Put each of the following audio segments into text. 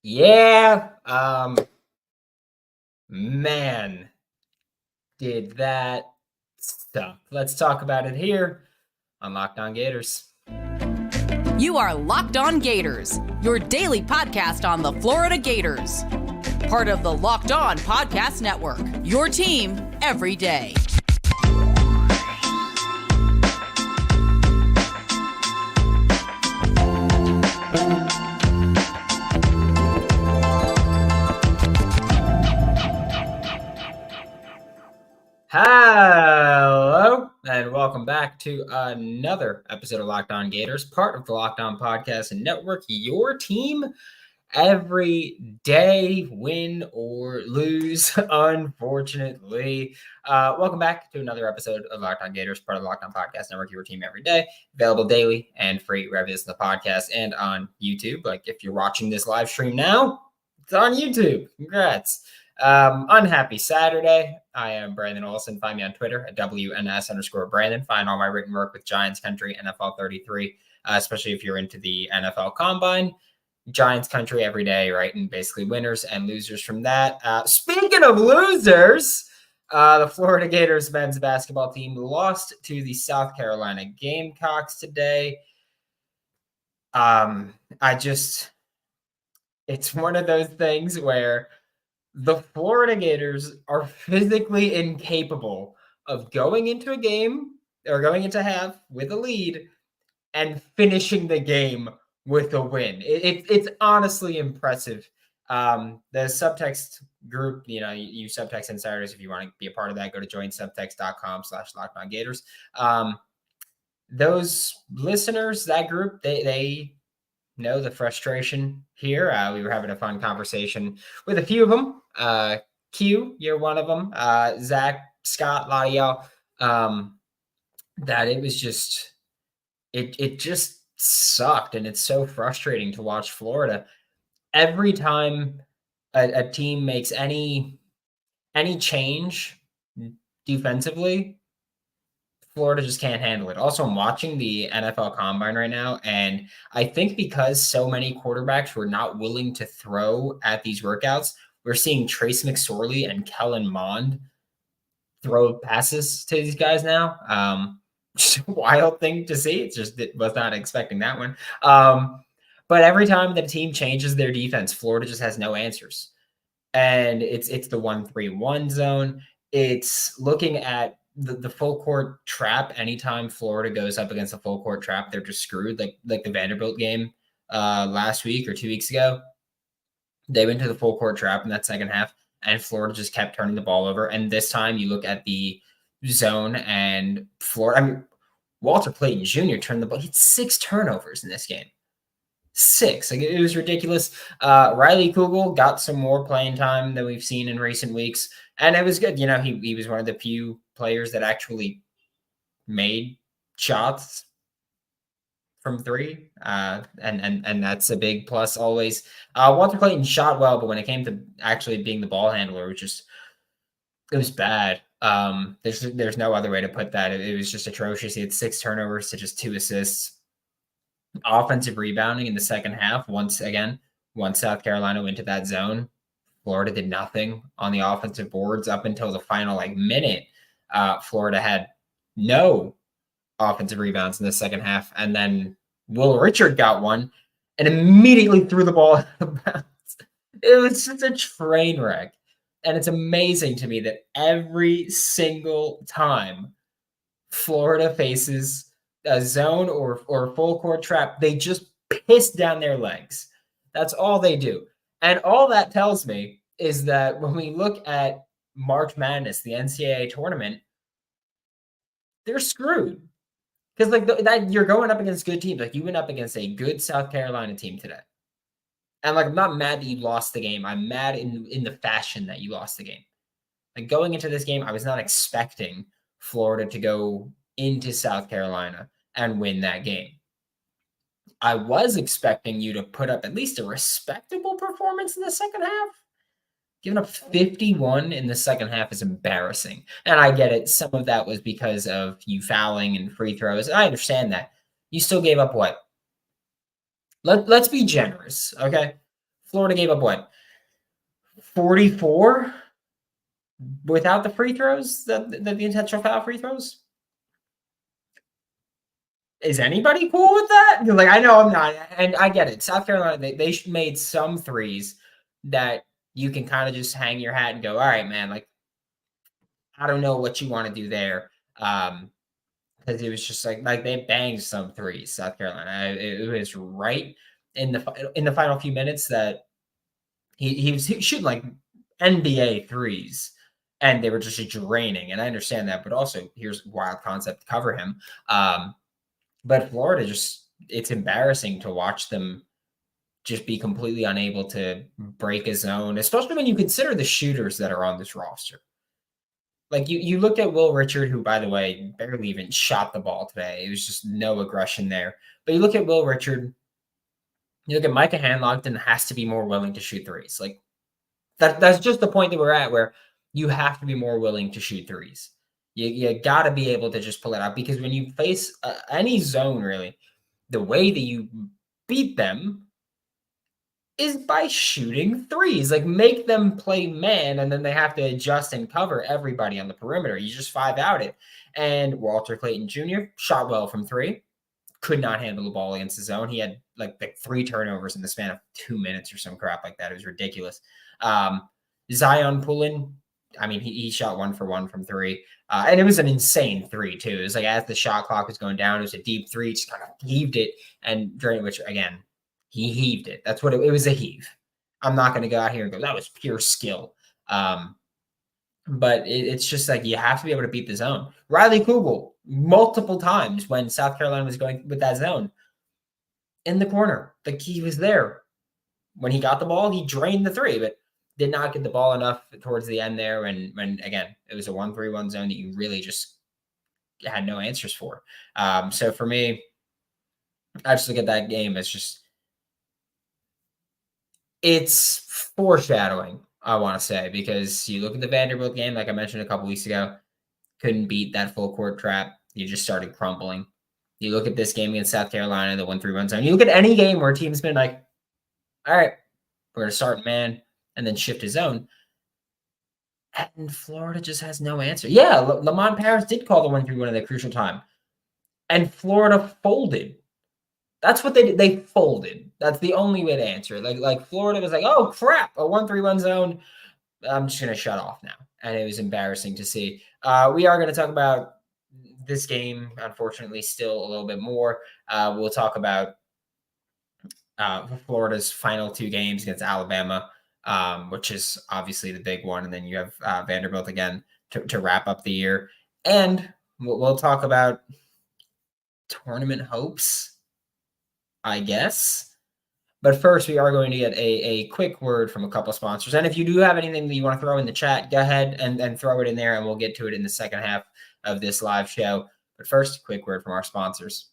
Yeah, man, did that suck. Let's talk about it here on Locked On Gators. You are Locked On Gators, your daily podcast on the Florida Gators. Part of the Locked On Podcast Network, your team every day. Hello, and welcome back to another episode of Locked On Gators, part of the Locked On Podcast and Network, your team every day, win or lose, unfortunately. Welcome back to another episode of Locked On Gators, part of the Locked On Podcast Network, your team every day, available daily and free wherever you listen to the podcast and on YouTube. Like if you're watching this live stream now, it's on YouTube. Congrats. Unhappy Saturday. I am Brandon Olsen. Find me on Twitter at WNS_Brandon. Find all my written work with Giants Country, NFL 33, especially if you're into the NFL Combine. Giants Country every day, right? And basically winners and losers from that. Speaking of losers, the Florida Gators men's basketball team lost to the South Carolina Gamecocks today. It's one of those things where the Florida Gators are physically incapable of going into a game or going into half with a lead and finishing the game with a win. It's honestly impressive. The subtext group, you subtext insiders, if you want to be a part of that, go to joinsubtext.com/LockedOnGators. Those listeners, that group, they know the frustration here. We were having a fun conversation with a few of them. Q, you're one of them. Zach, Scott, a lot of y'all. That it was just, it just sucked, and it's so frustrating to watch Florida. Every time a team makes any change defensively, Florida just can't handle it. Also, I'm watching the NFL Combine right now, and I think because so many quarterbacks were not willing to throw at these workouts, we're seeing Trace McSorley and Kellen Mond throw passes to these guys now. Just a wild thing to see. It was not expecting that one. But every time the team changes their defense, Florida just has no answers. And it's the 1-3-1 zone. It's looking at the full court trap. Anytime Florida goes up against a full court trap, they're just screwed. Like the Vanderbilt game last week or 2 weeks ago. They went to the full court trap in that second half, and Florida just kept turning the ball over. And this time you look at the zone and Florida, Walter Payton Jr. turned the ball. He had 6 turnovers in this game. 6. Like, it was ridiculous. Riley Kugel got some more playing time than we've seen in recent weeks, and it was good. He was one of the few players that actually made shots from 3, and that's a big plus always. Walter Payton shot well, but when it came to actually being the ball handler, it was bad. There's no other way to put that. It was just atrocious. He had 6 turnovers to just 2 assists. Offensive rebounding in the second half, once South Carolina went to that zone, Florida did nothing on the offensive boards up until the final minute. Florida had no offensive rebounds in the second half, and then Will Richard got one and immediately threw the ball out of bounds. It was just a train wreck. And it's amazing to me that every single time Florida faces a zone or full court trap, they just piss down their legs. That's all they do. And all that tells me is that when we look at March Madness, the NCAA tournament, they're screwed. Because that you're going up against good teams. Like, you went up against a good South Carolina team today. And I'm not mad that you lost the game. I'm mad in the fashion that you lost the game. Like, going into this game, I was not expecting Florida to go into South Carolina and win that game. I was expecting you to put up at least a respectable performance in the second half. Giving up 51 in the second half is embarrassing. And I get it. Some of that was because of you fouling and free throws. I understand that. You still gave up what? Let's be generous, okay? Florida gave up what? 44 without the free throws, the intentional foul free throws. Is anybody cool with that? Like, I know I'm not, and I get it. South Carolina, they made some threes that you can kind of just hang your hat and go, all right, man, like, I don't know what you want to do there. Because it was just like they banged some threes, South Carolina. It was right in the final few minutes that he was shooting like NBA threes, and they were just draining. And I understand that, but also here's a wild concept to cover him. But Florida it's embarrassing to watch them just be completely unable to break a zone, especially when you consider the shooters that are on this roster. Like you looked at Will Richard, who, by the way, barely even shot the ball today. It was just no aggression there. But you look at Will Richard, you look at Micah Hanlogton has to be more willing to shoot threes. Like that's just the point that we're at, where you have to be more willing to shoot threes. You got to be able to just pull it out, because when you face any zone, really, the way that you beat them is by shooting threes. Like, make them play man, and then they have to adjust and cover everybody on the perimeter. You just 5-out it. And Walter Clayton Jr. shot well from three, could not handle the ball against the zone. He had like 3 turnovers in the span of 2 minutes or some crap like that. It was ridiculous. Zion Poulin, I mean, he shot 1 for 1 from three. And it was an insane three, too. It was like, as the shot clock was going down, it was a deep three, just kind of heaved it. And during which, again, he heaved it. That's what it was, a heave. I'm not going to go out here and go, that was pure skill. But it's just like, you have to be able to beat the zone. Riley Kugel, multiple times when South Carolina was going with that zone, in the corner, the key was there. When he got the ball, he drained the three, but did not get the ball enough towards the end there. When again, it was a 1-3-1 zone that you really just had no answers for. So for me, I just look at that game as just, it's foreshadowing, I want to say, because you look at the Vanderbilt game, like I mentioned a couple weeks ago, couldn't beat that full court trap. You just started crumbling. You look at this game against South Carolina, the 1-3-1 zone. You look at any game where a team's been like, all right, we're going to start man and then shift his zone. And Florida just has no answer. Yeah, Lamont Paris did call the 1-3-1 at a crucial time. And Florida folded. That's what they did. They folded. That's the only way to answer. Like Florida was like, oh, crap, a 1-3-1 zone. I'm just going to shut off now. And it was embarrassing to see. We are going to talk about this game, unfortunately, still a little bit more. We'll talk about Florida's final 2 games against Alabama, which is obviously the big one. And then you have Vanderbilt again to wrap up the year. And we'll talk about tournament hopes, I guess. But first, we are going to get a quick word from a couple of sponsors. And if you do have anything that you want to throw in the chat, go ahead and throw it in there, and we'll get to it in the second half of this live show. But first, a quick word from our sponsors.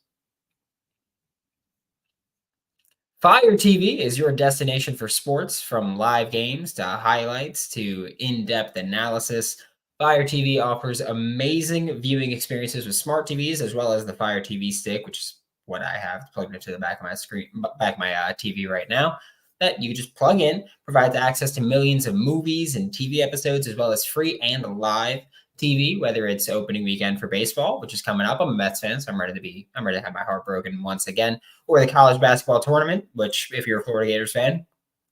Fire TV is your destination for sports, from live games to highlights to in-depth analysis. Fire TV offers amazing viewing experiences with smart TVs, as well as the Fire TV stick, which is what I have plugged into the back of my screen, back of my TV right now, that you just plug in, provides access to millions of movies and TV episodes, as well as free and live TV, whether it's opening weekend for baseball, which is coming up. I'm a Mets fan, so I'm ready to have my heart broken once again, or the college basketball tournament, which, if you're a Florida Gators fan,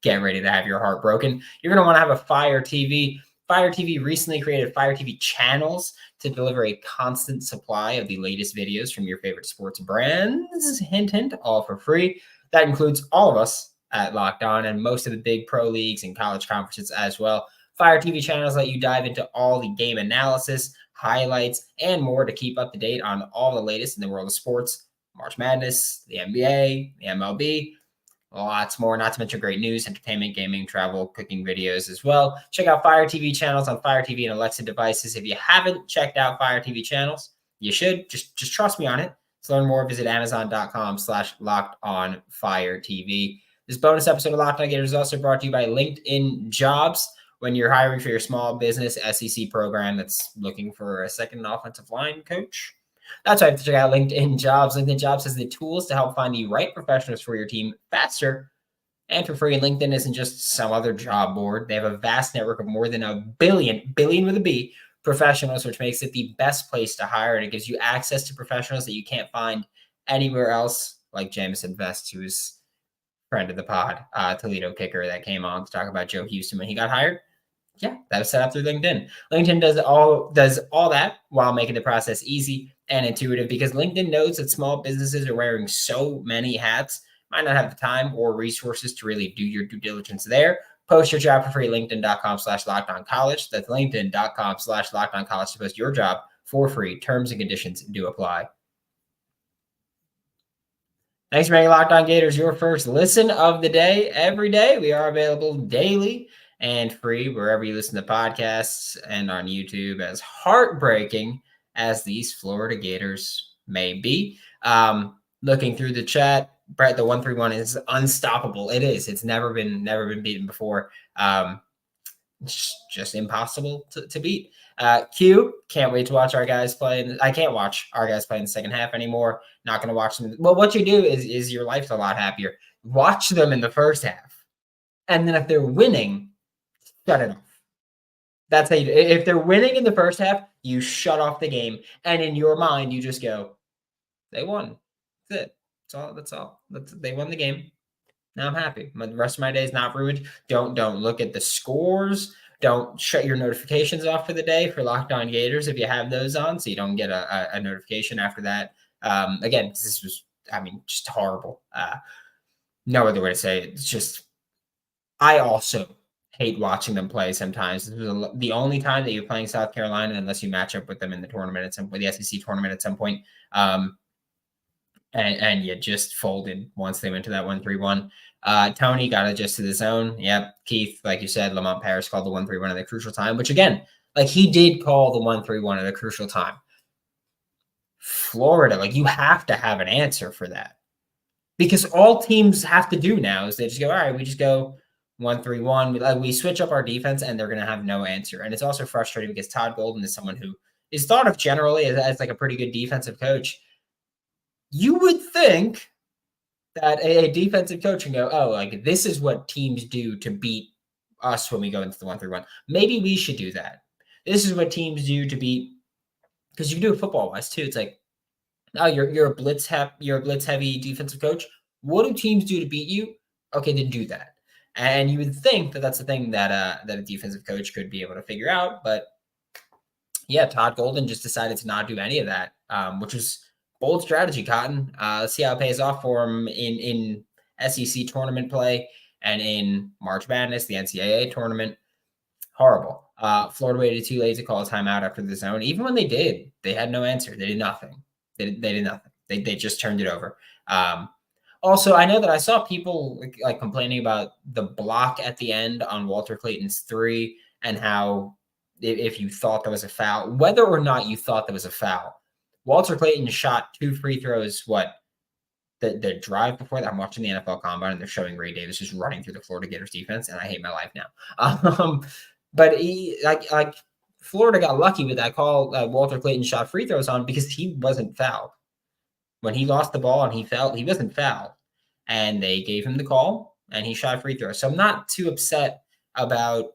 get ready to have your heart broken. You're going to want to have a Fire TV. Fire TV recently created Fire TV channels to deliver a constant supply of the latest videos from your favorite sports brands. Hint, hint, all for free. That includes all of us at Locked On and most of the big pro leagues and college conferences as well. Fire TV channels let you dive into all the game analysis, highlights, and more to keep up to date on all the latest in the world of sports, March Madness, the NBA, the MLB, lots more, not to mention great news, entertainment, gaming, travel, cooking videos as well. Check out Fire TV channels on Fire TV and Alexa devices. If you haven't checked out Fire TV channels, you should. Just trust me on it. To learn more, visit Amazon.com/LockedOnFireTV. This bonus episode of Locked On Gators is also brought to you by LinkedIn Jobs. When you're hiring for your small business SEC program that's looking for a second offensive line coach, that's why you have to check out LinkedIn Jobs. LinkedIn Jobs has the tools to help find the right professionals for your team faster And for free, LinkedIn isn't just some other job board. They have a vast network of more than a billion with a B, professionals, which makes it the best place to hire. And it gives you access to professionals that you can't find anywhere else, like Jamison Vest, who's friend of the pod, Toledo kicker that came on to talk about Joe Houston when he got hired. Yeah, that was set up through LinkedIn. LinkedIn does all that while making the process easy and intuitive, because LinkedIn knows that small businesses are wearing so many hats, might not have the time or resources to really do your due diligence there. Post your job for free, linkedin.com/lockedoncollege. That's linkedin.com/lockedoncollege to post your job for free. Terms and conditions do apply. Thanks for making Locked On Gators your first listen of the day. Every day, we are available daily and free wherever you listen to podcasts and on YouTube, as heartbreaking as these Florida Gators may be. Looking through the chat, Brett, the 131 is unstoppable. It is. It's never been beaten before. It's just impossible to beat. Q, can't wait to watch our guys play. I can't watch our guys play in the second half anymore. Not going to watch them. Well, what you do is your life's a lot happier. Watch them in the first half. And then if they're winning, shut it off. That's how you do. If they're winning in the first half, you shut off the game. And in your mind, you just go, they won. That's it. That's all. They won the game. Now I'm happy. The rest of my day is not ruined. Don't look at the scores. Don't shut your notifications off for the day for Locked On Gators if you have those on, so you don't get a notification after that. Again, this was, just horrible. No other way to say it. It's just, I also hate watching them play sometimes. This was the only time that you're playing South Carolina, unless you match up with them in the tournament at some point, the SEC tournament at some point. And you just folded once they went to that 1-3-1. Tony got adjusted to the zone. Yep. Keith, like you said, Lamont Paris called the 1-3-1 at a crucial time, which again, like he did call the 1-3-1 at a crucial time. Florida, like you have to have an answer for that, because all teams have to do now is they just go, all right, we just go 1-3-1. We switch up our defense and they're going to have no answer. And it's also frustrating because Todd Golden is someone who is thought of generally as like a pretty good defensive coach. You would think that a defensive coach can go, oh, like this is what teams do to beat us when we go into the 1-3-1. Maybe we should do that. This is what teams do to beat, because you can do it football wise too. It's like, oh, you're a blitz heavy defensive coach. What do teams do to beat you? Okay, then do that. And you would think that that's the thing that a defensive coach could be able to figure out. But yeah, Todd Golden just decided to not do any of that, which was bold strategy, Cotton. Let's see how it pays off for him in SEC tournament play and in March Madness, the NCAA tournament. Horrible. Florida waited too late to call a timeout after the zone. Even when they did, they had no answer. They did nothing. They did nothing. They just turned it over. Also, I know that I saw people like complaining about the block at the end on Walter Clayton's 3 and how if you thought there was a foul, whether or not you thought there was a foul, Walter Clayton shot 2 free throws. The drive before that, I'm watching the NFL Combine and they're showing Ray Davis just running through the Florida Gators defense, and I hate my life now. But he like Florida got lucky with that call. Walter Clayton shot free throws on because he wasn't fouled. When he lost the ball and he wasn't fouled, and they gave him the call and he shot free throws. So I'm not too upset about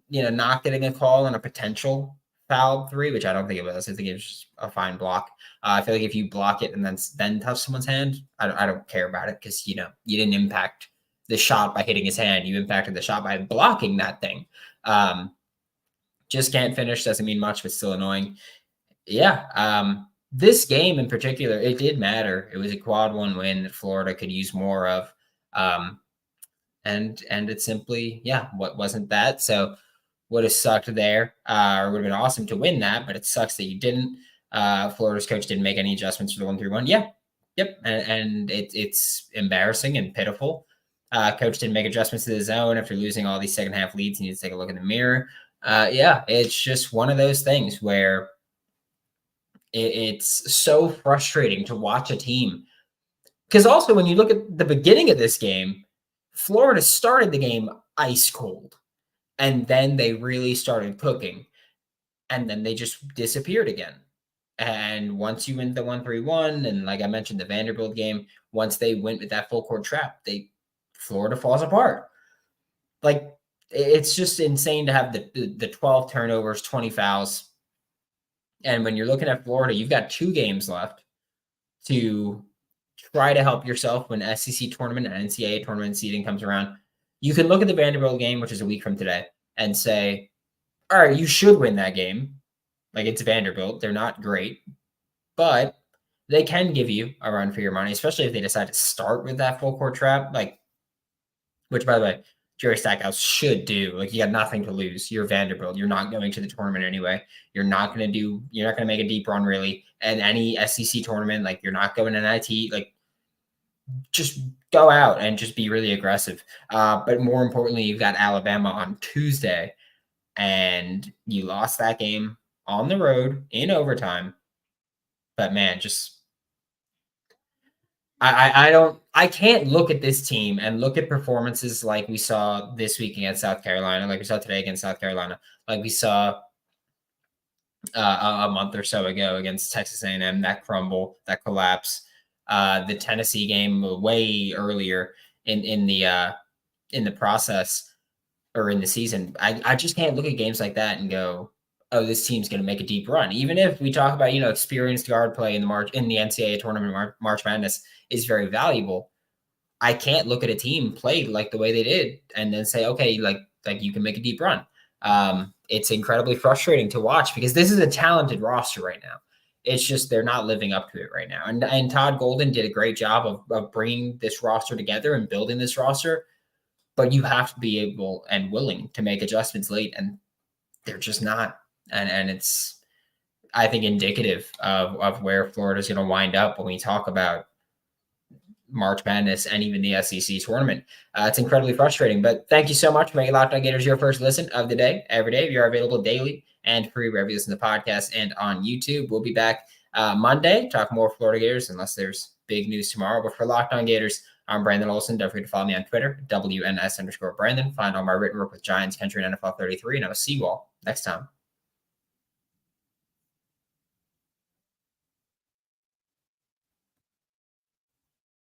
not getting a call on a potential foul 3, which I don't think it was. I think it was just a fine block. I feel like if you block it and then touch someone's hand, I don't care about it, because you didn't impact the shot by hitting his hand. You impacted the shot by blocking that thing. Just can't finish. Doesn't mean much, but still annoying. Yeah. This game in particular, it did matter. It was a quad 1 win that Florida could use more of. And it simply, what wasn't that? So would have sucked there, or would have been awesome to win that, but it sucks that you didn't. Florida's coach didn't make any adjustments for the 1-3-1. Yeah. Yep. And it's embarrassing and pitiful. Coach didn't make adjustments to the zone after losing all these second half leads. You need to take a look in the mirror. It's just one of those things where it's so frustrating to watch a team. Because also when you look at the beginning of this game, Florida started the game ice cold, and then they really started cooking, and then they just disappeared again. And once you win the 1-3-1, and like I mentioned, the Vanderbilt game, once they went with that full court trap, Florida falls apart. Like, it's just insane to have the 12 turnovers, 20 fouls. And when you're looking at Florida, you've got 2 games left to try to help yourself when SEC tournament and NCAA tournament seeding comes around. You can look at the Vanderbilt game, which is a week from today, and say, all right, you should win that game. Like, it's Vanderbilt. They're not great, but they can give you a run for your money, especially if they decide to start with that full court trap. Like, which, by the way, Jerry Stackhouse should do. Like, you got nothing to lose. You're Vanderbilt. You're not going to the tournament anyway. You're not going to make a deep run really. And any SEC tournament, like, you're not going to NIT. Like, just go out and just be really aggressive. But more importantly, you've got Alabama on Tuesday, and you lost that game on the road in overtime. But man, just I can't look at this team and look at performances like we saw this week against South Carolina, like we saw today against South Carolina, like we saw a month or so ago against Texas A&M, that crumble, that collapse, the Tennessee game way earlier in the process or in the season. I just can't look at games like that and go, oh, this team's going to make a deep run. Even if we talk about, experienced guard play in the NCAA tournament, March Madness is very valuable. I can't look at a team play like the way they did and then say, okay, like you can make a deep run. It's incredibly frustrating to watch because this is a talented roster right now. It's just they're not living up to it right now. And Todd Golden did a great job of bringing this roster together and building this roster, but you have to be able and willing to make adjustments late, and they're just not. And it's, I think, indicative of where Florida's going to wind up when we talk about March Madness and even the SEC tournament. It's incredibly frustrating, but thank you so much for making Locked On Gators your first listen of the day. Every day, we are available daily and free wherever you listen to the podcast and on YouTube. We'll be back Monday, talk more Florida Gators, unless there's big news tomorrow. But for Locked On Gators, I'm Brandon Olsen. Don't forget to follow me on Twitter, WNS_Brandon. Find all my written work with Giants Country and NFL 33, and I'll see you all next time.